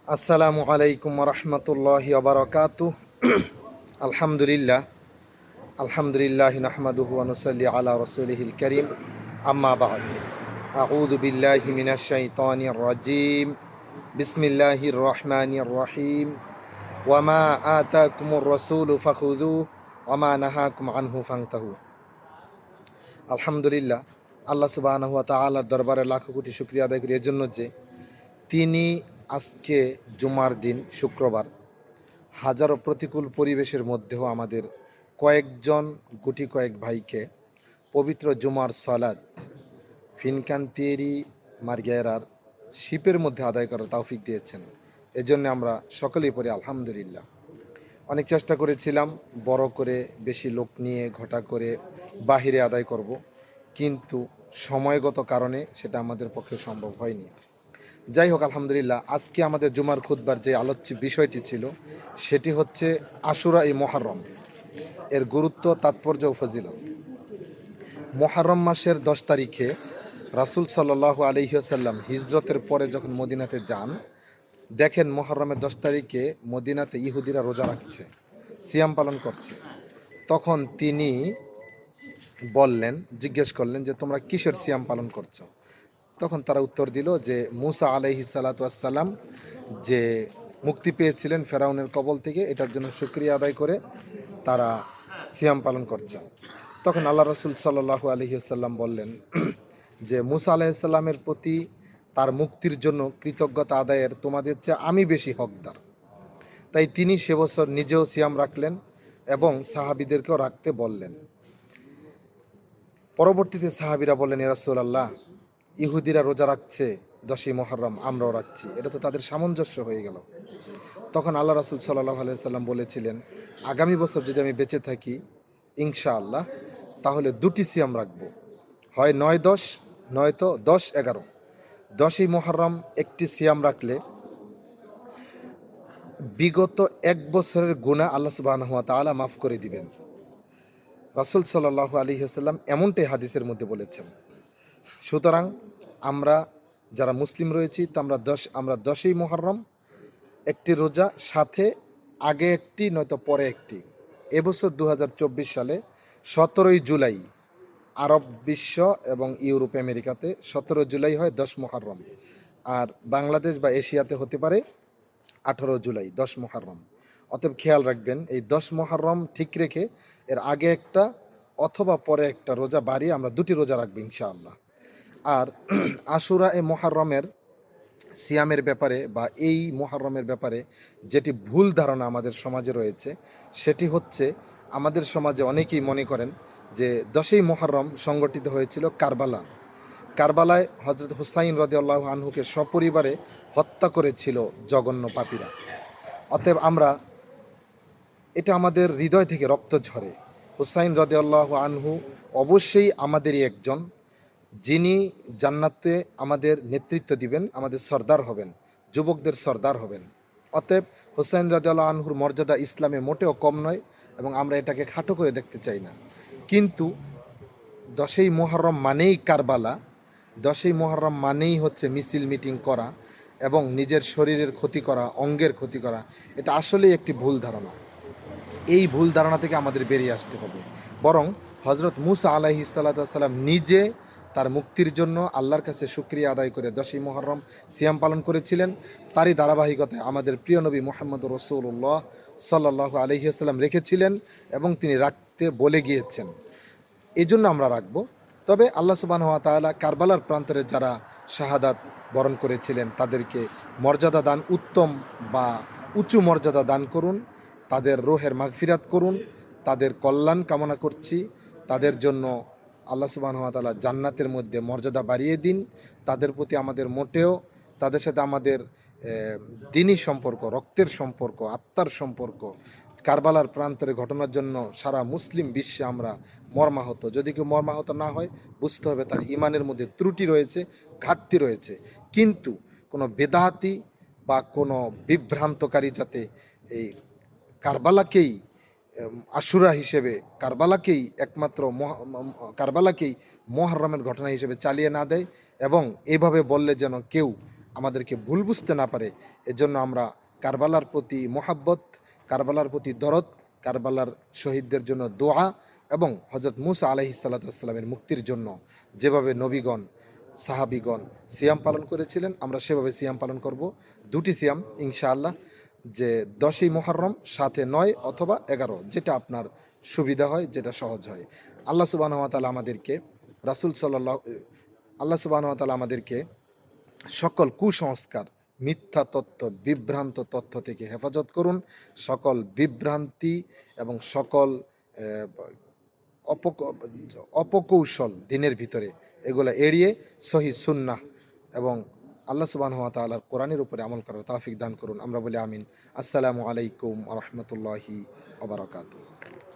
আসসালামু আলাইকুম রহমতুল্লাহি ওবারাকাতুহ। আলহামদুলিল্লাহ আলহামদুলিল্লাহ নাহমাদুহু ওয়া নুসাল্লি আলা রাসূলিহিল কারীম, আম্মা বা'দ। আউযু বিল্লাহি মিনাশ শাইতানির রাজীম। বিসমিল্লাহির রহমানির রহিম। ওয়া মা আতাকুমুর রাসূলু ফাখুযুহু ওয়া মা নাহাকুম আনহু ফান্তাহু। আলহামদুলিল্লাহ, আল্লাহ সুবহানাহু ওয়া তাআলার দরবারে লাখো কোটি শুকরিয়া আদায় করি এজন্য যে তিনি আজকে জুমার দিন, শুক্রবার, হাজারো প্রতিকূল পরিবেশের মধ্যেও আমাদের কয়েকজন গুটি কয়েক ভাইকে পবিত্র জুমার সালাত ফিনকান্তিয়েরি মার্গেরার শিপের মধ্যে আদায় করার তৌফিক দিয়েছেন। এজন্য আমরা সকলেই পড়ি আলহামদুলিল্লাহ। অনেক চেষ্টা করেছিলাম বড় করে, বেশি লোক নিয়ে, ঘটা করে বাহিরে আদায় করব, কিন্তু সময়গত কারণে সেটা আমাদের পক্ষে সম্ভব হয়নি। যাই হোক, আলহামদুলিল্লাহ, আজকে আমাদের জুমার খুতবার যে আলোচ্য বিষয়টি ছিল সেটি হচ্ছে আশুরা ই মুহররম, এর গুরুত্ব, তাৎপর্য ও ফজিলত। মুহররম মাসের 10 তারিখে রাসূল সাল্লাল্লাহু আলাইহি ওয়াসাল্লাম হিজরতের পরে যখন মদিনাতে যান, দেখেন মুহররমের 10 তারিখে মদিনাতে ইহুদিরা রোজা রাখছে, সিয়াম পালন করছে। তখন তিনি জিজ্ঞেস করলেন যে তোমরা কিসের সিয়াম পালন করছো? তখন তারা উত্তর দিল যে মুসা আলাইহিস সালাতু ওয়াস সালাম যে মুক্তি পেয়েছিলেন ফেরাউনের কবল থেকে, এটার জন্য শুকরিয়া আদায় করে তারা সিয়াম পালন করছে। তখন আল্লাহ রাসূল সাল্লাল্লাহু আলাইহি ওয়াসাল্লাম বললেন যে মুসা আলাইহিস সালামের প্রতি তার মুক্তির জন্য কৃতজ্ঞতা আদায়ের তোমাদের চেয়ে আমি বেশি হকদার। তাই তিনি সে বছর নিজেও সিয়াম রাখলেন এবং সাহাবীদেরকেও রাখতে বললেন। পরবর্তীতে সাহাবীরা বললেন, ইয়া রাসূলুল্লাহ, ইহুদিরা রোজা রাখছে 10ই মুহররম, আমরাও রাখছি, এটা তো তাদের সামঞ্জস্য হয়ে গেল। তখন আল্লাহ রাসূল সাল্লাল্লাহু আলাইহি সাল্লাম বলেছিলেন, আগামী বছর যদি আমি বেঁচে থাকি ইনশাআল্লাহ, তাহলে 2টি সিয়াম রাখবো, হয় 9-10, নয়তো 10-11। 10ই মুহররম একটি সিয়াম রাখলে বিগত 1 বছরের গুনাহ আল্লাহ সুবহানাহু ওয়া তাআলা মাফ করে দিবেন। রাসূল সাল্লাল্লাহু আলাইহি ওয়াসাল্লাম এমনটাই হাদিসের মধ্যে বলেছেন। সুতরাং আমরা যারা মুসলিম রয়েছি, তা আমরা 10ই মুহররম একটি রোজা, সাথে আগে একটি নয়তো পরে একটি। এবছর 2024 সালে 17ই জুলাই আরব বিশ্ব এবং ইউরোপ আমেরিকাতে 17 জুলাই হয় 10 মুহররম, আর বাংলাদেশ বা এশিয়াতে হতে পারে 18 জুলাই 10 মুহররম। অতএব খেয়াল রাখবেন, এই 10 মুহররম ঠিক রেখে এর আগে একটা অথবা পরে একটা রোজা বাড়িয়ে আমরা 2টি রোজা রাখবো ইনশাআল্লাহ। আর আশুরা এ মুহররমের সিয়ামের ব্যাপারে বা এই মুহররমের ব্যাপারে যেটি ভুল ধারণা আমাদের সমাজে রয়েছে, সেটি হচ্ছে আমাদের সমাজে অনেকেই মনে করেন যে 10ই মুহররম সংগঠিত হয়েছিল কারবালায় হযরত হুসাইন রাদিয়াল্লাহু আনহুকে সপরিবারে হত্যা করেছিল জঘন্য পাপীরা। অতএব এটা আমাদের হৃদয় থেকে রক্ত ঝরে। হুসাইন রাদিয়াল্লাহু আনহু অবশ্যই আমাদেরই একজন, যিনি জান্নাতে আমাদের নেতৃত্ব দিবেন, আমাদের সর্দার হবেন, যুবকদের সর্দার হবেন। অতএব হুসাইন রাদিয়াল্লাহু আনহুর মর্যাদা ইসলামে মোটেও কম নয় এবং আমরা এটাকে খাটো করে দেখতে চাই না। কিন্তু 10ই মুহররম মানেই কারবালা, 10ই মুহররম মানেই হচ্ছে মিছিল মিটিং করা এবং নিজের শরীরের ক্ষতি করা, অঙ্গের ক্ষতি করা। এটা আসলেই একটি ভুল ধারণা। এই ভুল ধারণা থেকে আমাদের বেরিয়ে আসতে হবে। বরং হযরত মুসা আলাইহিস সালাতু ওয়াস সালাম নিজে তার মুক্তির জন্য আল্লাহর কাছে শুকরিয়া আদায় করে 10ই মুহররম সিয়াম পালন করেছিলেন। তারই ধারাবাহিকতায় আমাদের প্রিয় নবী মুহাম্মদুর রাসূলুল্লাহ সাল্লাল্লাহু আলাইহি ওয়াসাল্লাম রেখেছিলেন এবং তিনি রাখতে বলে গিয়েছেন। এজন্য আমরা রাখব। তবে আল্লাহ সুবহানাহু ওয়া তাআলা কারবালার প্রান্তরে যারা শাহাদাত বরণ করেছিলেন তাদেরকে মর্যাদা দান, উত্তম বা উঁচু মর্যাদা দান করুন, তাদের রূহের মাগফিরাত করুন, তাদের কল্যাণ কামনা করছি। তাদের জন্য আল্লাহ সুবহানাহু ওয়া তাআলা জান্নাতের মধ্যে মর্যাদা বাড়িয়ে দিন। তাদের প্রতি আমাদের মোটেও, তাদের সাথে আমাদের দিনী সম্পর্ক, রক্তের সম্পর্ক, আত্মার সম্পর্ক, কারবালার প্রান্তরে ঘটনার জন্য সারা মুসলিম বিশ্বে আমরা মর্মাহত। যদি কেউ মর্মাহত না হয়, বুঝতে হবে তার ইমানের মধ্যে ত্রুটি রয়েছে, ঘাটতি রয়েছে। কিন্তু কোনো বেদাতি বা কোনো বিভ্রান্তকারী যাতে এই কারবালাকেই আশুরা হিসেবে, কারবালাকেই একমাত্র কারবালাকেই মুহররমের ঘটনা হিসেবে চালিয়ে না দেয়, এবং এইভাবে বললে যেন কেউ আমাদেরকে ভুল বুঝতে না পারে, এজন্য আমরা কারবালার প্রতি মোহাব্বত, কারবালার প্রতি দরদ, কারবালার শহীদদের জন্য দোয়া এবং হজরত মুসা আলাইহিস সালাতু ওয়াস সালামের মুক্তির জন্য যেভাবে নবীগণ, সাহাবীগণ সিয়াম পালন করেছিলেন, আমরা সেভাবে সিয়াম পালন করব। দুটি সিয়াম ইনশাআল্লাহ, যে ১০ই মুহররম, ৭-এ ৯ অথবা ১১, যেটা আপনার সুবিধা হয়, যেটা সহজ হয়। আল্লাহ সুবহানাহু ওয়া তাআলা আমাদেরকে রাসূল সাল্লাল্লাহু আল্লাহ সুবহানাহু ওয়া তাআলা আমাদেরকে সকল কুসংস্কার, মিথ্যা তথ্য, বিভ্রান্ত তথ্য থেকে হেফাজত করুন। সকল বিভ্রান্তি এবং সকল অ্যা অপক অপকৌশল দিনের ভিতরে এগুলা এড়িয়ে সহিহ সুন্নাহ এবং আল্লাহ সুবহানাহু ওয়া তাআলার কোরআনের উপরে আমল করার তৌফিক দান করুন। আমরা বলি আমিন। আসসালামু আলাইকুম ওয়া রাহমাতুল্লাহি ওয়া বারাকাতুহু।